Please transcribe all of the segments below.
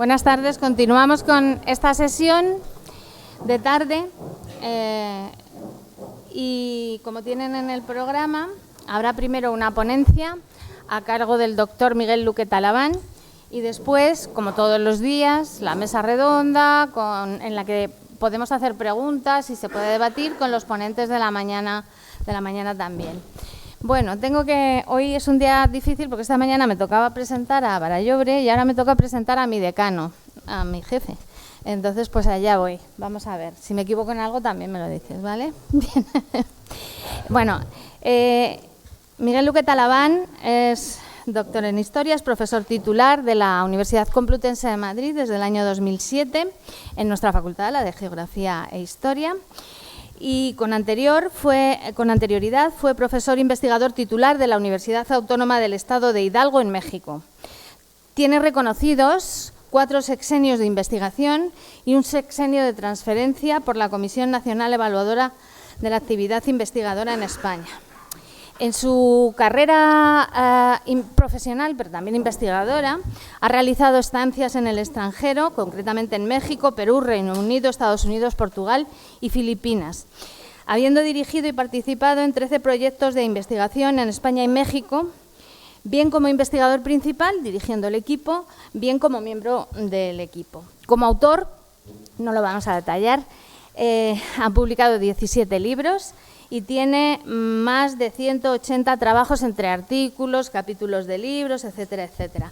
Buenas tardes, continuamos con esta sesión de tarde y como tienen en el programa, habrá primero una ponencia a cargo del doctor Miguel Luque Talaván y después, como todos los días, la mesa redonda en la que podemos hacer preguntas y se puede debatir con los ponentes de la mañana también. Bueno, hoy es un día difícil porque esta mañana me tocaba presentar a Barallobre y ahora me toca presentar a mi decano, a mi jefe. Entonces, pues allá voy. Vamos a ver. Si me equivoco en algo también me lo dices, ¿vale? Bien. Bueno, Miguel Luque Talaván es doctor en Historia, es profesor titular de la Universidad Complutense de Madrid desde el año 2007 en nuestra facultad, la de Geografía e Historia. Y con anterioridad fue profesor investigador titular de la Universidad Autónoma del Estado de Hidalgo en México. Tiene reconocidos 4 sexenios de investigación y un sexenio de transferencia por la Comisión Nacional Evaluadora de la Actividad Investigadora en España. En su carrera profesional, pero también investigadora, ha realizado estancias en el extranjero, concretamente en México, Perú, Reino Unido, Estados Unidos, Portugal y Filipinas, habiendo dirigido y participado en 13 proyectos de investigación en España y México, bien como investigador principal, dirigiendo el equipo, bien como miembro del equipo. Como autor, no lo vamos a detallar, ha publicado 17 libros, y tiene más de 180 trabajos entre artículos, capítulos de libros, etcétera, etcétera,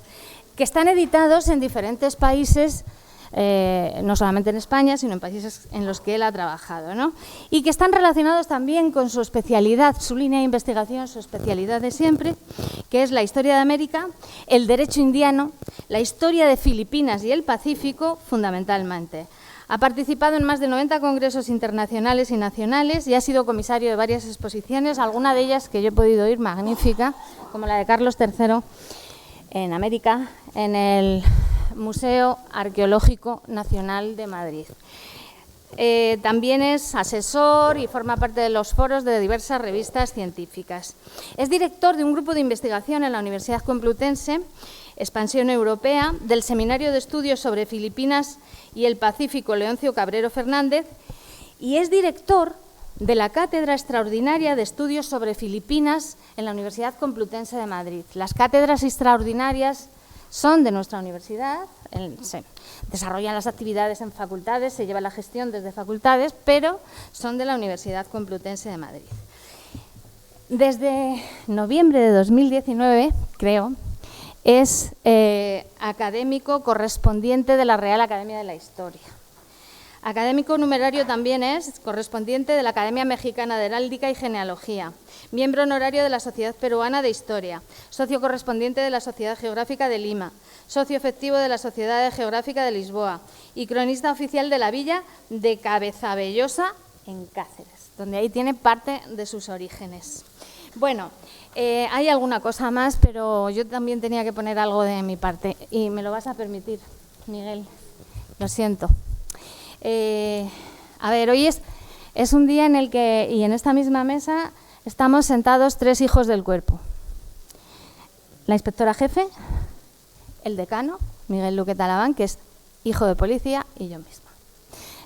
que están editados en diferentes países, no solamente en España, sino en países en los que él ha trabajado, ¿no? Y que están relacionados también con su especialidad, su línea de investigación, su especialidad de siempre, que es la historia de América, el derecho indiano, la historia de Filipinas y el Pacífico, fundamentalmente. Ha participado en más de 90 congresos internacionales y nacionales y ha sido comisario de varias exposiciones, alguna de ellas que yo he podido ir, magnífica, como la de Carlos III en América, en el Museo Arqueológico Nacional de Madrid. También es asesor y forma parte de los foros de diversas revistas científicas. Es director de un grupo de investigación en la Universidad Complutense, Expansión Europea, del Seminario de Estudios sobre Filipinas y el Pacífico Leoncio Cabrero Fernández, y es director de la Cátedra Extraordinaria de Estudios sobre Filipinas en la Universidad Complutense de Madrid. Las cátedras extraordinarias son de nuestra universidad, se desarrollan las actividades en facultades, se lleva la gestión desde facultades, pero son de la Universidad Complutense de Madrid. Desde noviembre de 2019, creo, es académico correspondiente de la Real Academia de la Historia. Académico numerario también es correspondiente de la Academia Mexicana de Heráldica y Genealogía, miembro honorario de la Sociedad Peruana de Historia, socio correspondiente de la Sociedad Geográfica de Lima, socio efectivo de la Sociedad Geográfica de Lisboa y cronista oficial de la villa de Cabezabellosa en Cáceres, donde ahí tiene parte de sus orígenes. Bueno, hay alguna cosa más, pero yo también tenía que poner algo de mi parte y me lo vas a permitir, Miguel, lo siento. A ver, hoy es un día en el que, y en esta misma mesa, estamos sentados 3 hijos del cuerpo. La inspectora jefe, el decano, Miguel Luque Talaván, que es hijo de policía, y yo misma.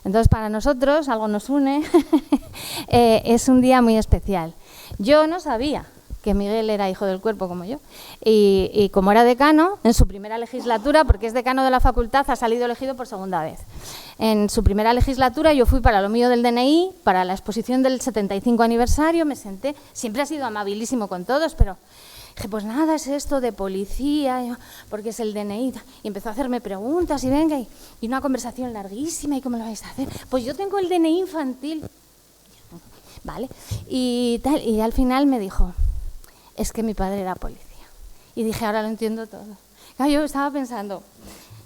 Entonces, para nosotros, algo nos une, es un día muy especial. Yo no sabía que Miguel era hijo del cuerpo como yo, y como era decano, en su primera legislatura, porque es decano de la facultad, ha salido elegido por segunda vez. En su primera legislatura yo fui para lo mío del DNI, para la exposición del 75 aniversario, me senté, siempre ha sido amabilísimo con todos, pero dije, pues nada, es esto de policía, porque es el DNI, y empezó a hacerme preguntas, y venga, y una conversación larguísima, ¿y cómo lo vais a hacer? Pues yo tengo el DNI infantil, ¿vale? Y al final me dijo, es que mi padre era policía. Y dije, ahora lo entiendo todo. Claro, yo estaba pensando,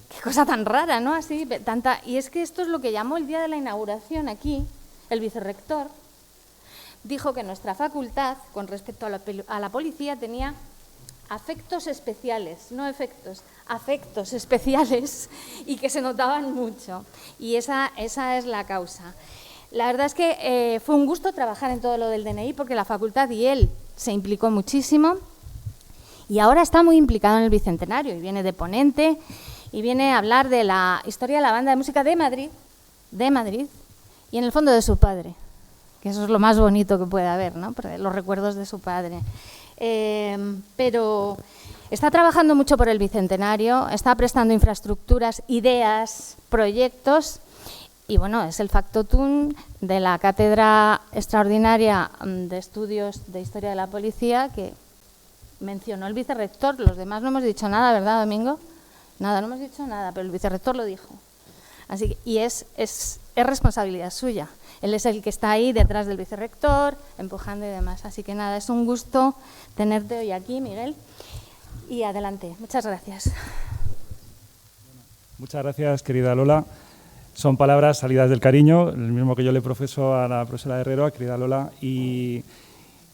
qué cosa tan rara, ¿no? Así, tanta. Y es que esto es lo que llamó el día de la inauguración aquí, el vicerrector, dijo que nuestra facultad, con respecto a la policía, tenía afectos especiales, no efectos, afectos especiales, y que se notaban mucho. Y esa es la causa. La verdad es que fue un gusto trabajar en todo lo del DNI, porque la facultad y él se implicó muchísimo, y ahora está muy implicado en el Bicentenario, y viene de ponente, y viene a hablar de la historia de la banda de música de Madrid, y en el fondo de su padre, que eso es lo más bonito que puede haber, ¿no? Los recuerdos de su padre. Pero está trabajando mucho por el Bicentenario, está prestando infraestructuras, ideas, proyectos, y bueno, es el factotum de la Cátedra Extraordinaria de Estudios de Historia de la Policía que mencionó el vicerrector. Los demás no hemos dicho nada, ¿verdad, Domingo? Nada, no hemos dicho nada, pero el vicerrector lo dijo. Así que, y es responsabilidad suya. Él es el que está ahí detrás del vicerrector, empujando y demás. Así que nada, es un gusto tenerte hoy aquí, Miguel. Y adelante. Muchas gracias. Muchas gracias, querida Lola. Son palabras salidas del cariño, el mismo que yo le profeso a la profesora Herrero, a querida Lola. Y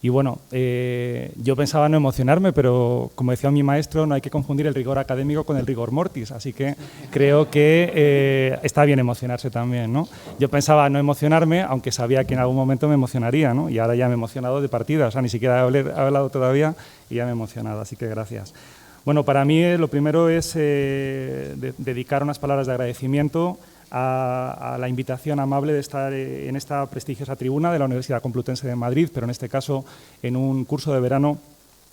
bueno, yo pensaba no emocionarme, pero como decía mi maestro, no hay que confundir el rigor académico con el rigor mortis, así que creo que está bien emocionarse también, ¿no? Yo pensaba no emocionarme, aunque sabía que en algún momento me emocionaría, ¿no? Y ahora ya me he emocionado de partida, o sea, ni siquiera he hablado todavía y ya me he emocionado, así que gracias. Bueno, para mí lo primero es dedicar unas palabras de agradecimiento a la invitación amable de estar en esta prestigiosa tribuna de la Universidad Complutense de Madrid, pero en este caso en un curso de verano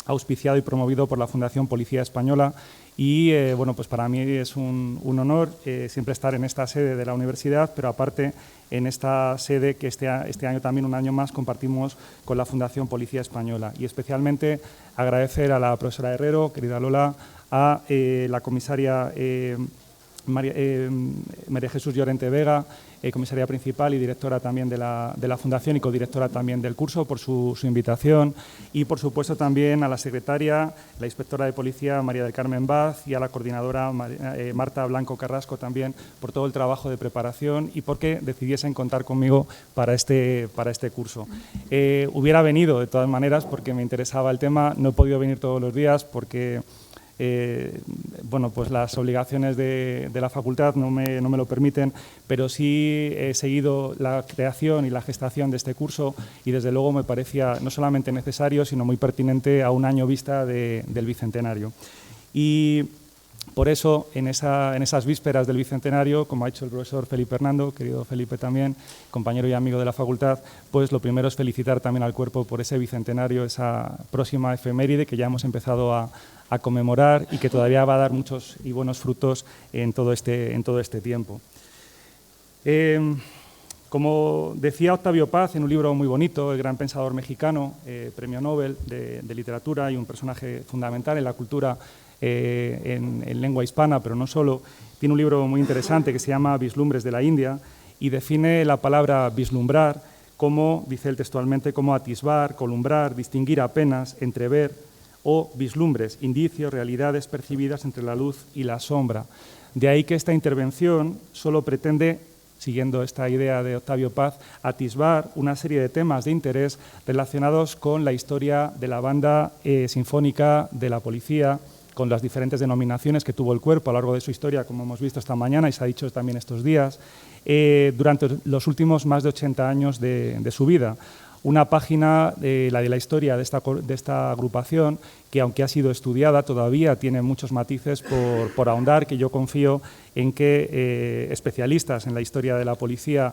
auspiciado y promovido por la Fundación Policía Española. Y bueno, pues para mí es un honor siempre estar en esta sede de la universidad, pero aparte en esta sede que este año también, un año más, compartimos con la Fundación Policía Española. Y especialmente agradecer a la profesora Herrero, querida Lola, a la comisaria María Jesús Llorente Vega, comisaria principal y directora también de la Fundación y codirectora también del curso, por su invitación, y por supuesto también a la secretaria, la inspectora de policía María del Carmen Vaz, y a la coordinadora Marta Blanco Carrasco también por todo el trabajo de preparación y porque decidiesen contar conmigo para este curso. Hubiera venido de todas maneras porque me interesaba el tema, no he podido venir todos los días porque bueno, pues las obligaciones de la facultad no me lo permiten, pero sí he seguido la creación y la gestación de este curso y desde luego me parecía no solamente necesario, sino muy pertinente a un año vista del Bicentenario. Y por eso, en esas vísperas del Bicentenario, como ha hecho el profesor Felipe Hernando, querido Felipe también, compañero y amigo de la facultad, pues lo primero es felicitar también al cuerpo por ese Bicentenario, esa próxima efeméride que ya hemos empezado a conmemorar y que todavía va a dar muchos y buenos frutos en todo este tiempo. Como decía Octavio Paz en un libro muy bonito, el gran pensador mexicano, premio Nobel de literatura y un personaje fundamental en la cultura en lengua hispana, pero no solo, tiene un libro muy interesante que se llama Vislumbres de la India y define la palabra vislumbrar como, dice él textualmente, como atisbar, columbrar, distinguir apenas, entrever, o vislumbres, indicios, realidades percibidas entre la luz y la sombra. De ahí que esta intervención solo pretende, siguiendo esta idea de Octavio Paz, atisbar una serie de temas de interés relacionados con la historia de la banda sinfónica de la policía, con las diferentes denominaciones que tuvo el cuerpo a lo largo de su historia, como hemos visto esta mañana y se ha dicho también estos días, durante los últimos más de 80 años de su vida. Una página, la de la historia de esta agrupación, que aunque ha sido estudiada, todavía tiene muchos matices por ahondar, que yo confío en que especialistas en la historia de la policía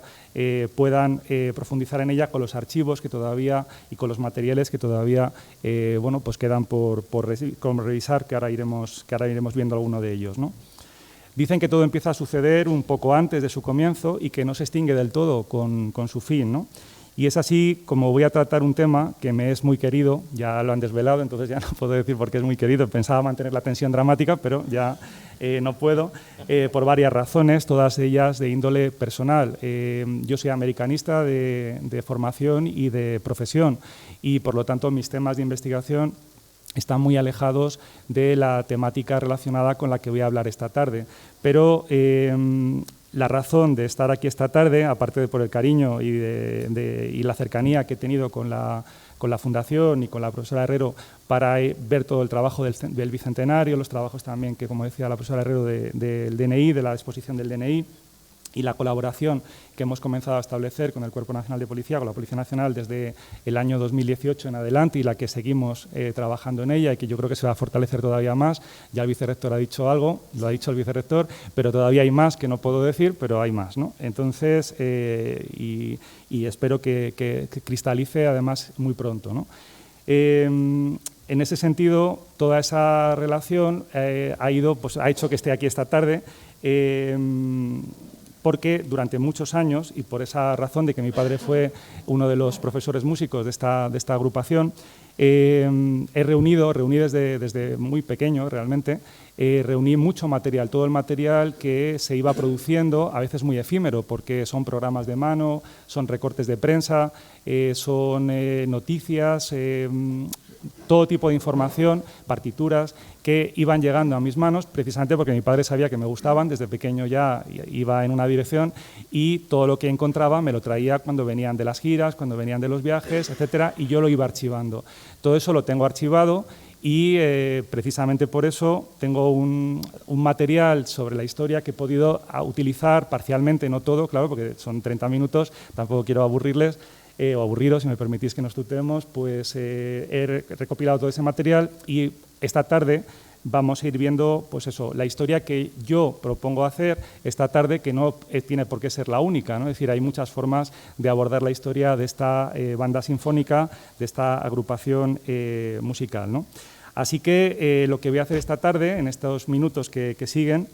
puedan profundizar en ella con los archivos que todavía y con los materiales que todavía bueno, pues quedan por revisar, que ahora iremos viendo alguno de ellos, ¿no? Dicen que todo empieza a suceder un poco antes de su comienzo y que no se extingue del todo con su fin, ¿no? Y es así como voy a tratar un tema que me es muy querido, ya lo han desvelado, entonces ya no puedo decir por qué es muy querido, pensaba mantener la tensión dramática, pero ya no puedo, por varias razones, todas ellas de índole personal. Yo soy americanista de formación y de profesión y por lo tanto mis temas de investigación están muy alejados de la temática relacionada con la que voy a hablar esta tarde, pero la razón de estar aquí esta tarde, aparte de por el cariño y la cercanía que he tenido con la Fundación y con la profesora Herrero para ver todo el trabajo del Bicentenario, los trabajos también que, como decía la profesora Herrero, del DNI, de la exposición del DNI, y la colaboración que hemos comenzado a establecer con el Cuerpo Nacional de Policía, con la Policía Nacional desde el año 2018 en adelante y la que seguimos trabajando en ella y que yo creo que se va a fortalecer todavía más. Ya el vicerrector ha dicho algo, lo ha dicho el vicerrector, pero todavía hay más que no puedo decir, pero hay más, ¿no? Entonces, y espero que cristalice además muy pronto, ¿no? En ese sentido, toda esa relación ha hecho que esté aquí esta tarde, porque durante muchos años, y por esa razón de que mi padre fue uno de los profesores músicos de esta agrupación, reuní desde muy pequeño realmente, reuní mucho material, todo el material que se iba produciendo, a veces muy efímero, porque son programas de mano, son recortes de prensa, son noticias, todo tipo de información, partituras que iban llegando a mis manos precisamente porque mi padre sabía que me gustaban, desde pequeño ya iba en una dirección y todo lo que encontraba me lo traía cuando venían de las giras, cuando venían de los viajes, etcétera, y yo lo iba archivando. Todo eso lo tengo archivado y precisamente por eso tengo un material sobre la historia que he podido utilizar parcialmente, no todo, claro, porque son 30 minutos, tampoco quiero aburrirles, o aburridos, si me permitís que nos tutemos, pues he recopilado todo ese material y esta tarde vamos a ir viendo pues eso, la historia que yo propongo hacer esta tarde, que no tiene por qué ser la única, ¿no? Es decir, hay muchas formas de abordar la historia de esta banda sinfónica, de esta agrupación musical, ¿no? Así que lo que voy a hacer esta tarde, en estos minutos que siguen,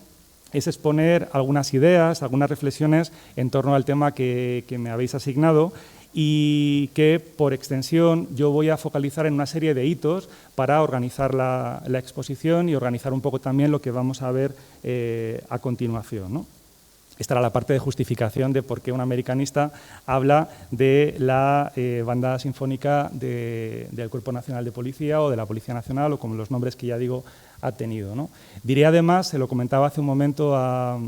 es exponer algunas ideas, algunas reflexiones en torno al tema que me habéis asignado y que, por extensión, yo voy a focalizar en una serie de hitos para organizar la exposición y organizar un poco también lo que vamos a ver a continuación, ¿no? Esta era la parte de justificación de por qué un americanista habla de la banda sinfónica del Cuerpo Nacional de Policía o de la Policía Nacional o como los nombres que ya digo ha tenido, ¿no? Diré además, se lo comentaba hace un momento a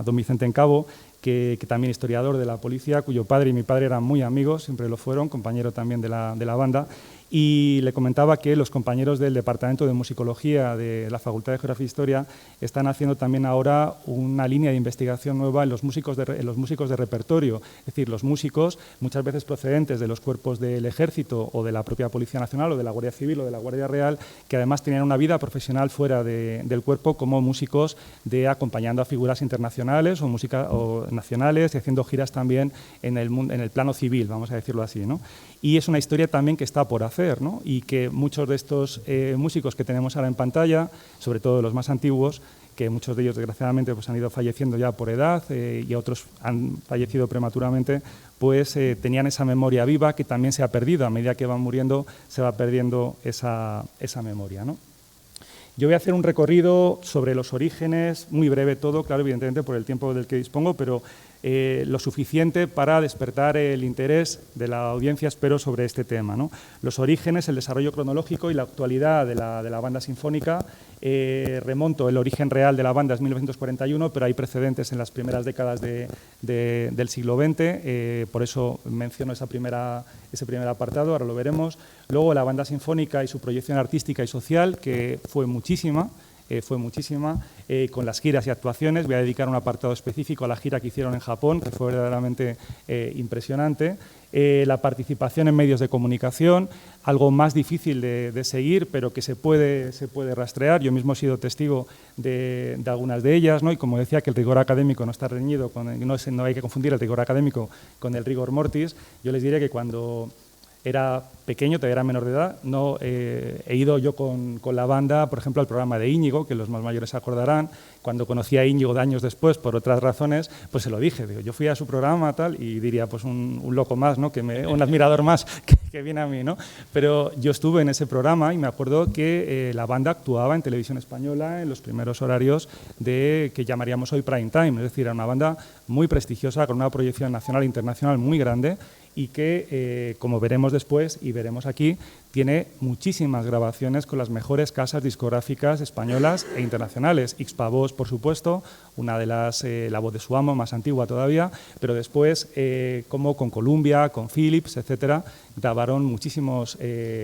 don Vicente Encabo, que también historiador de la policía, cuyo padre y mi padre eran muy amigos, siempre lo fueron, compañero también de la banda, y le comentaba que los compañeros del Departamento de Musicología de la Facultad de Geografía e Historia están haciendo también ahora una línea de investigación nueva en los músicos de repertorio, es decir, los músicos muchas veces procedentes de los cuerpos del Ejército o de la propia Policía Nacional o de la Guardia Civil o de la Guardia Real, que además tenían una vida profesional fuera del cuerpo como músicos acompañando a figuras internacionales o nacionales y haciendo giras también en el plano civil, vamos a decirlo así, ¿no? Y es una historia también que está por hacer, ¿no? Y que muchos de estos músicos que tenemos ahora en pantalla, sobre todo los más antiguos, que muchos de ellos desgraciadamente pues, han ido falleciendo ya por edad y otros han fallecido prematuramente, pues tenían esa memoria viva que también se ha perdido. A medida que van muriendo se va perdiendo esa memoria, ¿no? Yo voy a hacer un recorrido sobre los orígenes, muy breve todo, claro, evidentemente por el tiempo del que dispongo, pero lo suficiente para despertar el interés de la audiencia, espero, sobre este tema, ¿no? Los orígenes, el desarrollo cronológico y la actualidad de la banda sinfónica. Remonto, el origen real de la banda es 1941, pero hay precedentes en las primeras décadas del siglo XX, por eso menciono ese primer apartado, ahora lo veremos. Luego la banda sinfónica y su proyección artística y social, que fue muchísima, con las giras y actuaciones. Voy a dedicar un apartado específico a la gira que hicieron en Japón, que fue verdaderamente impresionante. La participación en medios de comunicación, algo más difícil de seguir, pero que se puede rastrear. Yo mismo he sido testigo de algunas de ellas, ¿no? Y como decía que el rigor académico no está reñido, no hay que confundir el rigor académico con el rigor mortis, yo les diré que cuando era pequeño, todavía era menor de edad, no he ido yo con la banda, por ejemplo, al programa de Íñigo, que los más mayores se acordarán. Cuando conocí a Íñigo de años después, por otras razones, pues se lo dije. Digo, yo fui a su programa tal y diría, pues un loco más, ¿no? Un admirador más que viene a mí, ¿no? Pero yo estuve en ese programa y me acuerdo que la banda actuaba en Televisión Española en los primeros horarios que llamaríamos hoy prime time, es decir, era una banda muy prestigiosa con una proyección nacional e internacional muy grande y que, como veremos después y veremos aquí, tiene muchísimas grabaciones con las mejores casas discográficas españolas e internacionales. Xpavox, por supuesto, una de las, La voz de su amo, más antigua todavía, pero después, como con Columbia, con Philips, etcétera, grabaron muchísimos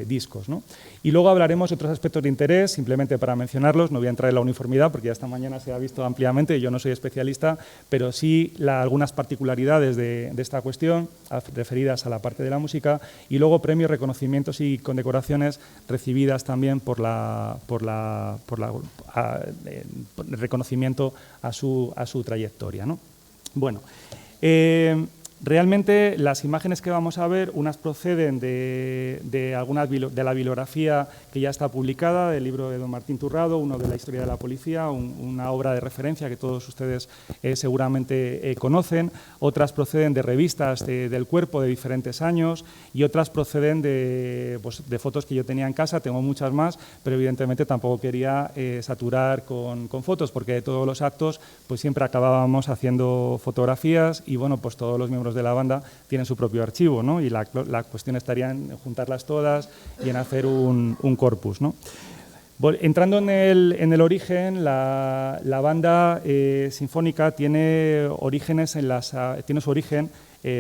discos, ¿no? Y luego hablaremos de otros aspectos de interés, simplemente para mencionarlos. No voy a entrar en la uniformidad porque ya esta mañana se ha visto ampliamente y yo no soy especialista, pero sí algunas particularidades de esta cuestión referidas a la parte de la música, y luego premios, reconocimientos y condecoraciones recibidas también por reconocimiento a su trayectoria, ¿no? Bueno, realmente las imágenes que vamos a ver, unas proceden de la bibliografía que ya está publicada, del libro de don Martín Turrado, uno de la historia de la policía, una obra de referencia que todos ustedes seguramente conocen. Otras proceden de revistas del cuerpo de diferentes años, y otras proceden de fotos que yo tenía en casa. Tengo muchas más, pero evidentemente tampoco quería saturar con fotos, porque de todos los actos pues siempre acabábamos haciendo fotografías, y bueno, pues todos los miembros de la banda tienen su propio archivo, ¿no? Y la cuestión estaría en juntarlas todas y en hacer un corpus, ¿no? Entrando en el origen, la banda sinfónica tiene su origen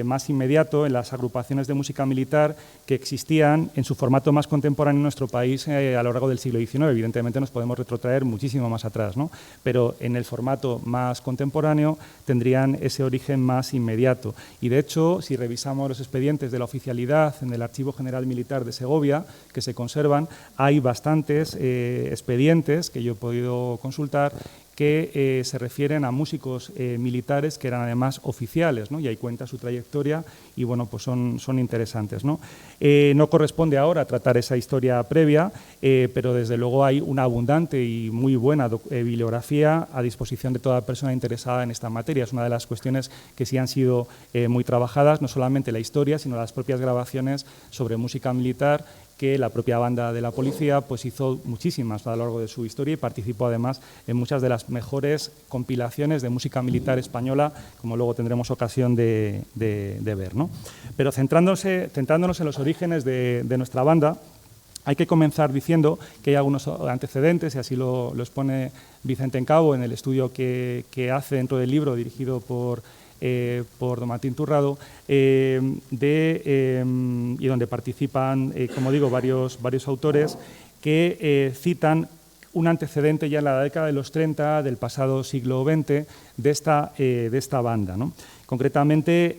más inmediato en las agrupaciones de música militar que existían en su formato más contemporáneo en nuestro país a lo largo del siglo XIX. Evidentemente nos podemos retrotraer muchísimo más atrás, ¿no? Pero en el formato más contemporáneo tendrían ese origen más inmediato. Y de hecho, si revisamos los expedientes de la oficialidad en el Archivo General Militar de Segovia, que se conservan, hay bastantes expedientes que yo he podido consultar que se refieren a músicos militares que eran además oficiales, ¿no? Y ahí cuenta su trayectoria y bueno, pues son interesantes, ¿no? No corresponde ahora tratar esa historia previa, pero desde luego hay una abundante y muy buena bibliografía a disposición de toda persona interesada en esta materia. Es una de las cuestiones que sí han sido muy trabajadas, no solamente la historia, sino las propias grabaciones sobre música militar, que la propia banda de la policía pues hizo muchísimas a lo largo de su historia y participó además en muchas de las mejores compilaciones de música militar española, como luego tendremos ocasión de ver, ¿no? Pero centrándonos en los orígenes de nuestra banda, hay que comenzar diciendo que hay algunos antecedentes, y así lo expone Vicente Encabo en el estudio que hace dentro del libro dirigido por don Martín Turrado, y donde participan, como digo, varios autores que citan un antecedente ya en la década de los 30 del pasado siglo XX de esta banda, ¿no? Concretamente,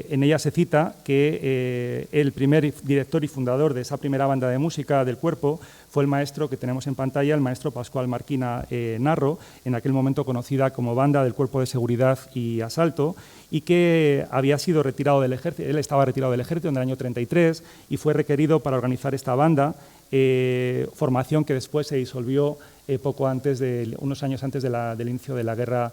en ella se cita que el primer director y fundador de esa primera banda de música del cuerpo fue el maestro que tenemos en pantalla, el maestro Pascual Marquina Narro, en aquel momento conocida como Banda del Cuerpo de Seguridad y Asalto, y que había sido retirado del ejército. Él estaba retirado del ejército en el año 33 y fue requerido para organizar esta banda, formación que después se disolvió unos años antes del inicio de la guerra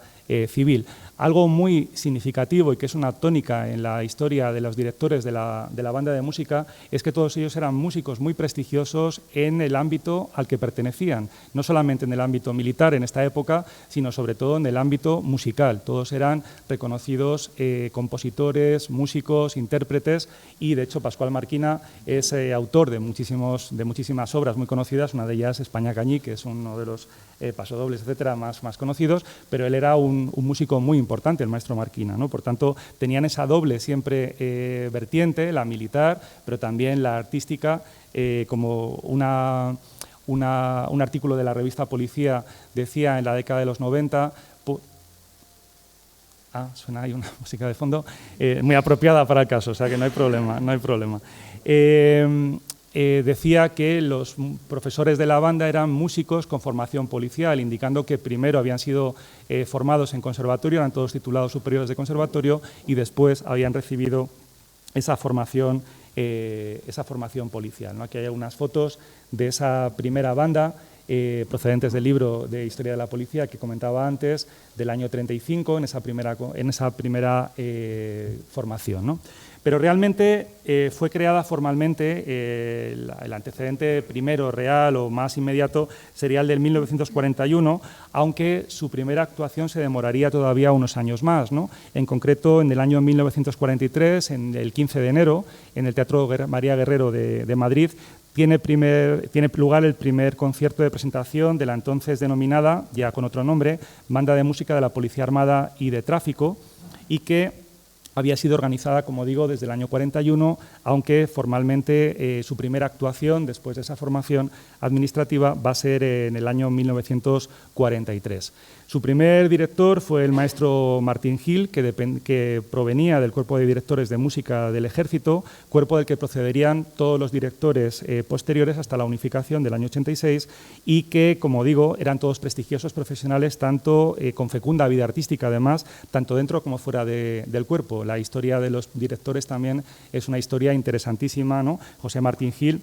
civil. Algo muy significativo y que es una tónica en la historia de los directores de la banda de música es que todos ellos eran músicos muy prestigiosos en el ámbito al que pertenecían, no solamente en el ámbito militar en esta época, sino sobre todo en el ámbito musical. Todos eran reconocidos compositores, músicos, intérpretes, y de hecho Pascual Marquina es autor de muchísimas obras muy conocidas, una de ellas España Cañí, que es uno de los pasodobles, etcétera, más conocidos, pero él era un músico muy importante, el maestro Marquina, ¿no? Por tanto, tenían esa doble siempre vertiente, la militar, pero también la artística, como un artículo de la revista Policía decía en la década de los 90, suena ahí una música de fondo, muy apropiada para el caso, o sea que no hay problema. Decía que los profesores de la banda eran músicos con formación policial, indicando que primero habían sido formados en conservatorio, eran todos titulados superiores de conservatorio, y después habían recibido esa formación policial, ¿no? Aquí hay algunas fotos de esa primera banda, procedentes del libro de Historia de la Policía que comentaba antes, del año 35, en esa primera formación, ¿no? Pero realmente fue creada formalmente, el antecedente primero real o más inmediato sería el del 1941, aunque su primera actuación se demoraría todavía unos años más, ¿no? En concreto, en el año 1943, en el 15 de enero, en el Teatro María Guerrero de Madrid, tiene lugar el primer concierto de presentación de la entonces denominada, ya con otro nombre, Banda de Música de la Policía Armada y de Tráfico, y que había sido organizada, como digo, desde el año 41, aunque formalmente su primera actuación, después de esa formación administrativa, va a ser en el año 1943. Su primer director fue el maestro Martín Gil, que provenía del Cuerpo de Directores de Música del Ejército, cuerpo del que procederían todos los directores posteriores hasta la unificación del año 86 y que, como digo, eran todos prestigiosos profesionales, tanto con fecunda vida artística, además, tanto dentro como fuera del cuerpo. La historia de los directores también es una historia interesantísima, ¿no? José Martín Gil,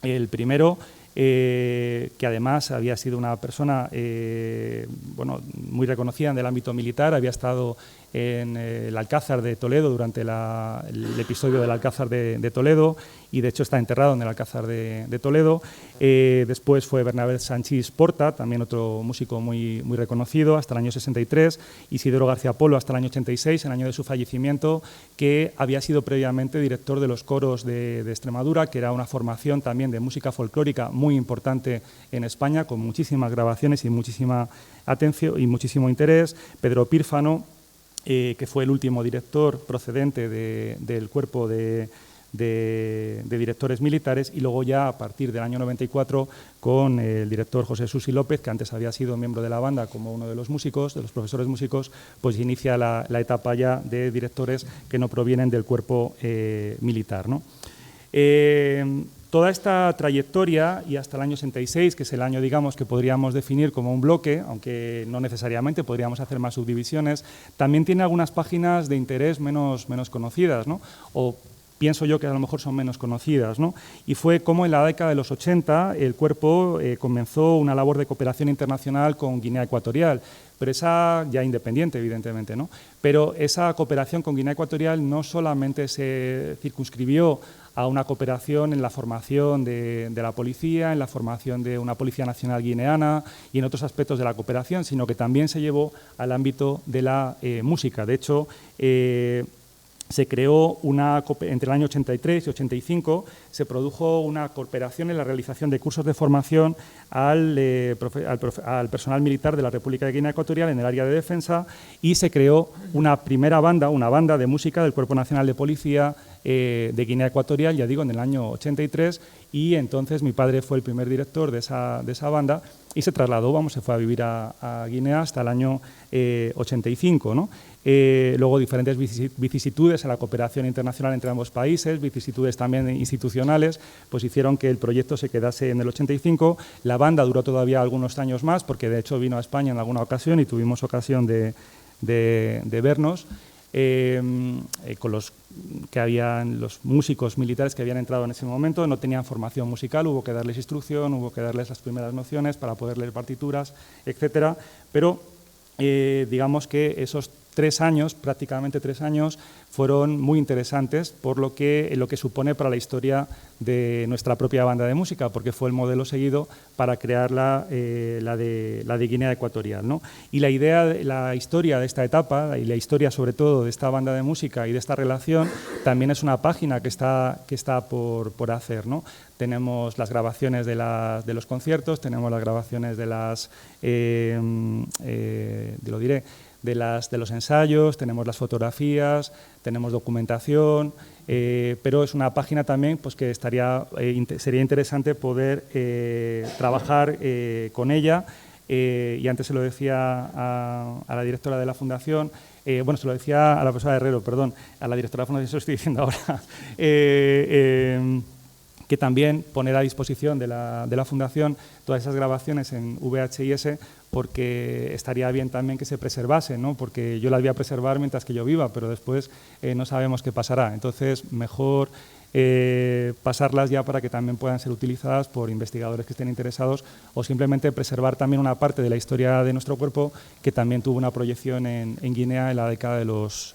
el primero, que además había sido una persona bueno, muy reconocida en el ámbito militar, había estado en el Alcázar de Toledo durante el episodio del Alcázar de Toledo y de hecho está enterrado en el Alcázar de Toledo. Después fue Bernabé Sanchís Porta, también otro músico muy reconocido, hasta el año 63, Isidoro García Polo hasta el año 86, el año de su fallecimiento, que había sido previamente director de los coros de Extremadura, que era una formación también de música folclórica muy importante en España, con muchísimas grabaciones y muchísima atención y muchísimo interés. Pedro Pírfano, que fue el último director procedente del cuerpo de directores militares, y luego ya a partir del año 94 con el director José Susi López, que antes había sido miembro de la banda como uno de los músicos, de los profesores músicos, pues inicia la etapa ya de directores que no provienen del cuerpo militar, ¿no? Toda esta trayectoria y hasta el año 66, que es el año, digamos, que podríamos definir como un bloque, aunque no necesariamente, podríamos hacer más subdivisiones, también tiene algunas páginas de interés menos conocidas, ¿no? O pienso yo que a lo mejor son menos conocidas, ¿no? Y fue como en la década de los 80 el cuerpo comenzó una labor de cooperación internacional con Guinea Ecuatorial, pero esa ya independiente, evidentemente, ¿no? Pero esa cooperación con Guinea Ecuatorial no solamente se circunscribió a una cooperación en la formación de la policía, en la formación de una Policía Nacional guineana y en otros aspectos de la cooperación, sino que también se llevó al ámbito de la música. De hecho, se creó entre el año 83 y 85, se produjo una cooperación en la realización de cursos de formación al personal militar de la República de Guinea Ecuatorial en el área de defensa, y se creó una banda de música del Cuerpo Nacional de Policía de Guinea Ecuatorial, ya digo, en el año 83, y entonces mi padre fue el primer director de esa banda y se trasladó, se fue a vivir a Guinea hasta el año 85, ¿no? Luego diferentes vicisitudes en la cooperación internacional entre ambos países, vicisitudes también institucionales, pues hicieron que el proyecto se quedase en el 85. La banda duró todavía algunos años más, porque de hecho vino a España en alguna ocasión y tuvimos ocasión de vernos. Con los músicos militares que habían entrado en ese momento, no tenían formación musical, hubo que darles instrucción, hubo que darles las primeras nociones para poder leer partituras, etcétera, pero digamos que esos 3 años, prácticamente 3 años, fueron muy interesantes por lo que supone para la historia de nuestra propia banda de música, porque fue el modelo seguido para crear la de Guinea Ecuatorial, ¿no? Y la historia de esta etapa y la historia sobre todo de esta banda de música y de esta relación también es una página que está por hacer, ¿no? Tenemos las grabaciones de los conciertos, tenemos las grabaciones de los ensayos, tenemos las fotografías, tenemos documentación, pero es una página también pues, que sería interesante poder trabajar con ella. Y antes se lo decía a la directora de la Fundación, se lo decía a la profesora Herrero, perdón, a la directora de la Fundación, se lo estoy diciendo ahora, que también poner a disposición de la Fundación todas esas grabaciones en VHS, porque estaría bien también que se preservasen, ¿no? Porque yo las voy a preservar mientras que yo viva, pero después no sabemos qué pasará. Entonces, mejor pasarlas ya para que también puedan ser utilizadas por investigadores que estén interesados, o simplemente preservar también una parte de la historia de nuestro cuerpo que también tuvo una proyección en Guinea en la década de los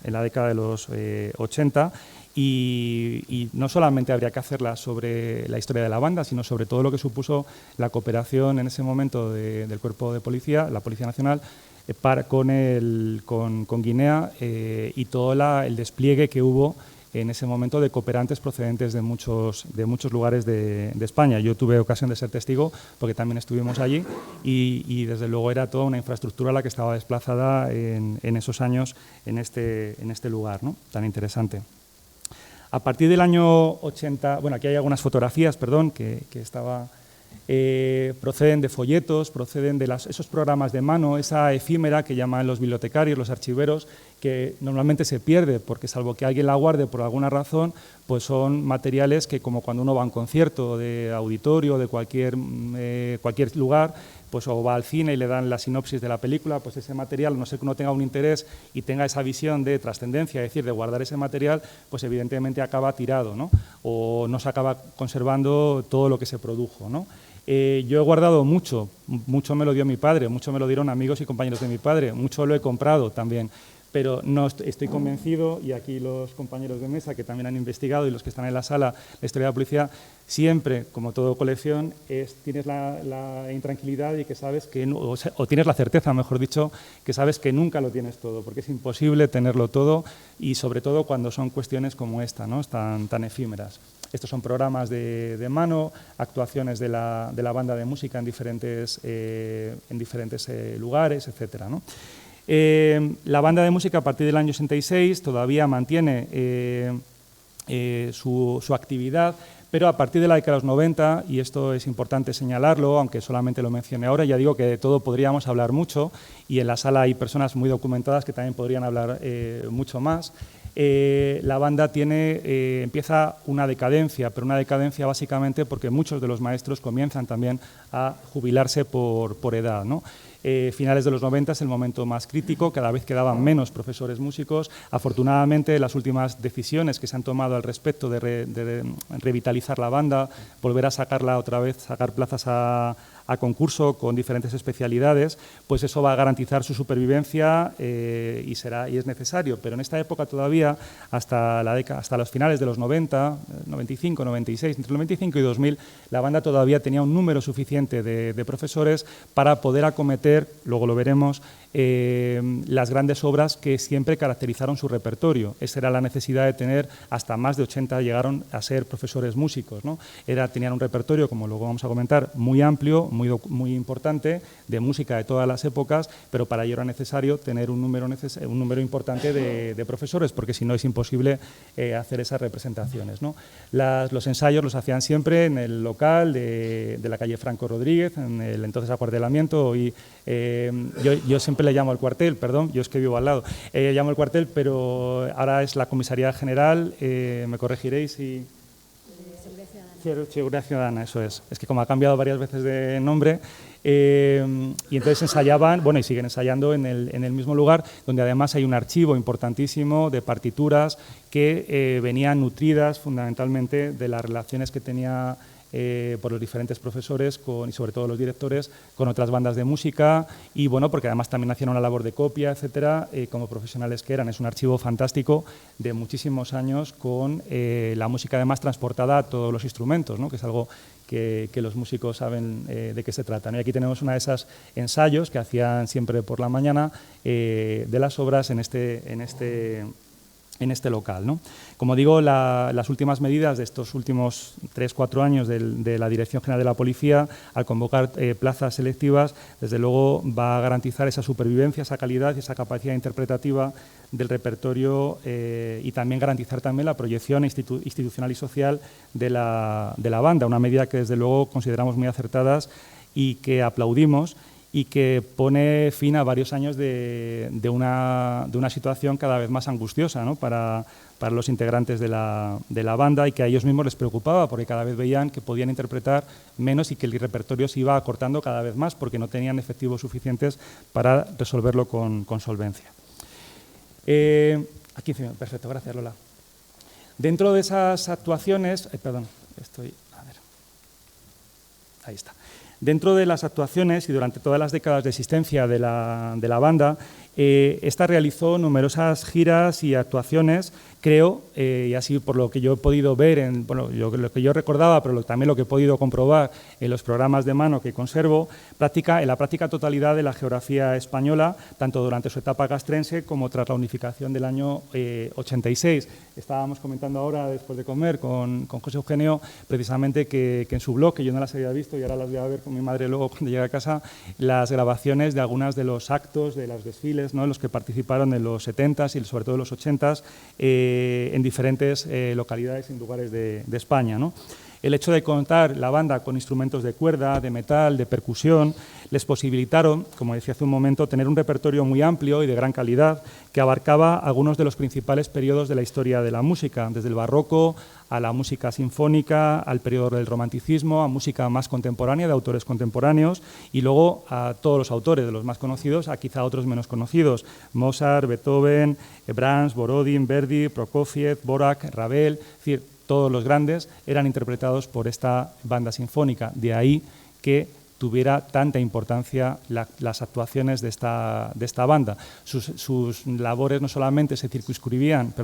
80. Y no solamente habría que hacerla sobre la historia de la banda, sino sobre todo lo que supuso la cooperación en ese momento del cuerpo de policía, la Policía Nacional, con Guinea, y todo el despliegue que hubo en ese momento de cooperantes procedentes de muchos lugares de España. Yo tuve ocasión de ser testigo porque también estuvimos allí y desde luego era toda una infraestructura la que estaba desplazada en esos años en este lugar, ¿no?, tan interesante. A partir del año 80, bueno, aquí hay algunas fotografías, perdón, que estaba... proceden de folletos, proceden de esos programas de mano, esa efímera que llaman los bibliotecarios, los archiveros, que normalmente se pierde porque salvo que alguien la guarde por alguna razón, pues son materiales que como cuando uno va a un concierto de auditorio, de cualquier lugar, pues o va al cine y le dan la sinopsis de la película, pues ese material, no sé que uno tenga un interés y tenga esa visión de trascendencia, es decir, de guardar ese material, pues evidentemente acaba tirado, ¿no?, o no se acaba conservando todo lo que se produjo, ¿no? Yo he guardado mucho me lo dio mi padre, mucho me lo dieron amigos y compañeros de mi padre, mucho lo he comprado también, pero no estoy convencido, y aquí los compañeros de mesa que también han investigado y los que están en la sala, la historia de la policía, siempre, como todo colección, tienes la intranquilidad y que sabes que, o tienes la certeza, mejor dicho, que sabes que nunca lo tienes todo, porque es imposible tenerlo todo y sobre todo cuando son cuestiones como esta, ¿no?, tan efímeras. Estos son programas de mano, actuaciones de la banda de música en diferentes lugares, etcétera, ¿no? La banda de música a partir del año 66 todavía mantiene su actividad, pero a partir de la década de los 90, y esto es importante señalarlo, aunque solamente lo mencioné ahora, ya digo que de todo podríamos hablar mucho, y en la sala hay personas muy documentadas que también podrían hablar mucho más. La banda empieza una decadencia, pero una decadencia básicamente porque muchos de los maestros comienzan también a jubilarse por edad, ¿no? Finales de los 90 es el momento más crítico, cada vez quedaban menos profesores músicos. Afortunadamente, las últimas decisiones que se han tomado al respecto de revitalizar la banda, volver a sacarla otra vez, sacar plazas a concurso con diferentes especialidades, pues eso va a garantizar su supervivencia y es necesario. Pero en esta época todavía, hasta los finales de los 90, 95, 96, entre el 95 y 2000, la banda todavía tenía un número suficiente de profesores para poder acometer, luego lo veremos, las grandes obras que siempre caracterizaron su repertorio. Esa era la necesidad de tener hasta más de 80, llegaron a ser profesores músicos, ¿no? Tenían un repertorio, como luego vamos a comentar, muy amplio, muy importante, de música de todas las épocas, pero para ello era necesario tener un número importante de profesores, porque si no es imposible hacer esas representaciones, ¿no? Los ensayos los hacían siempre en el local de la calle Franco Rodríguez, en el entonces acuartelamiento. Hoy, yo siempre le llamo al cuartel, perdón, yo es que vivo al lado, llamo al cuartel, pero ahora es la Comisaría General, me corregiréis y... Seguridad Ciudadana, eso es. Es que como ha cambiado varias veces de nombre, y entonces ensayaban, bueno, y siguen ensayando en el mismo lugar, donde además hay un archivo importantísimo de partituras que venían nutridas fundamentalmente de las relaciones que tenía por los diferentes profesores y sobre todo los directores con otras bandas de música, y bueno, porque además también hacían una labor de copia, etcétera, como profesionales que eran. Es un archivo fantástico de muchísimos años con la música además transportada a todos los instrumentos, ¿no?, que es algo que los músicos saben de qué se trata, ¿no? Y aquí tenemos una de esas ensayos que hacían siempre por la mañana de las obras en este local, ¿no? Como digo, las últimas medidas de estos últimos 3-4 años de la Dirección General de la Policía, al convocar plazas selectivas, desde luego va a garantizar esa supervivencia, esa calidad y esa capacidad interpretativa del repertorio, y también garantizar también la proyección institucional y social de la banda, una medida que desde luego consideramos muy acertadas y que aplaudimos, y que pone fin a varios años de una situación cada vez más angustiosa, ¿no?, para los integrantes de la banda, y que a ellos mismos les preocupaba porque cada vez veían que podían interpretar menos y que el repertorio se iba acortando cada vez más porque no tenían efectivos suficientes para resolverlo con solvencia. Aquí, perfecto, gracias Lola. Dentro de esas actuaciones, ahí está. Dentro de las actuaciones y durante todas las décadas de existencia de la banda, Esta realizó numerosas giras y actuaciones, creo, y así por lo que yo he podido ver, lo que yo recordaba, pero también lo que he podido comprobar en los programas de mano que conservo, en la práctica totalidad de la geografía española, tanto durante su etapa castrense como tras la unificación del año 86. Estábamos comentando ahora, después de comer, con José Eugenio, precisamente que en su blog, que yo no las había visto y ahora las voy a ver con mi madre luego cuando llegue a casa, las grabaciones de algunos de los actos, de los desfiles, ¿no?, en los que participaron en los 70s y sobre todo en los 80s, en diferentes localidades y lugares de España, ¿no? El hecho de contar la banda con instrumentos de cuerda, de metal, de percusión, les posibilitaron, como decía hace un momento, tener un repertorio muy amplio y de gran calidad que abarcaba algunos de los principales periodos de la historia de la música, desde el barroco a la música sinfónica, al periodo del romanticismo, a música más contemporánea, de autores contemporáneos, y luego a todos los autores, de los más conocidos a quizá otros menos conocidos, Mozart, Beethoven, Brahms, Borodin, Verdi, Prokofiev, Dvorak, Ravel, es decir, todos los grandes eran interpretados por esta banda sinfónica. De ahí que tuviera tanta importancia las actuaciones de esta banda. Sus labores no solamente se circunscribían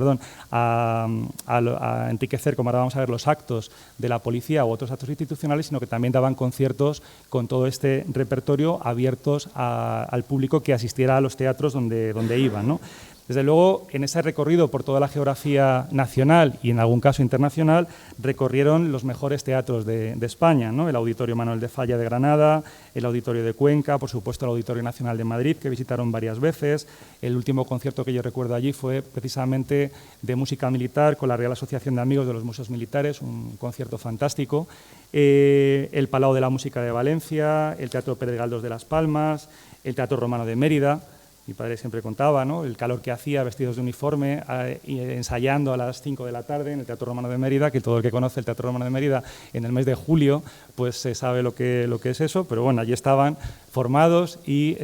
a enriquecer, como ahora vamos a ver, los actos de la policía u otros actos institucionales, sino que también daban conciertos con todo este repertorio abiertos al público que asistiera a los teatros donde iban, ¿no? Desde luego, en ese recorrido por toda la geografía nacional y en algún caso internacional, recorrieron los mejores teatros de España, ¿no? El Auditorio Manuel de Falla de Granada, el Auditorio de Cuenca, por supuesto el Auditorio Nacional de Madrid, que visitaron varias veces. El último concierto que yo recuerdo allí fue precisamente de música militar con la Real Asociación de Amigos de los Museos Militares, un concierto fantástico. El Palau de la Música de Valencia, el Teatro Pérez Galdós de Las Palmas, el Teatro Romano de Mérida. Mi padre siempre contaba, ¿no?, el calor que hacía vestidos de uniforme, ensayando a las 5 de la tarde en el Teatro Romano de Mérida, que todo el que conoce el Teatro Romano de Mérida en el mes de julio, pues se sabe lo que es eso, pero bueno, allí estaban formados y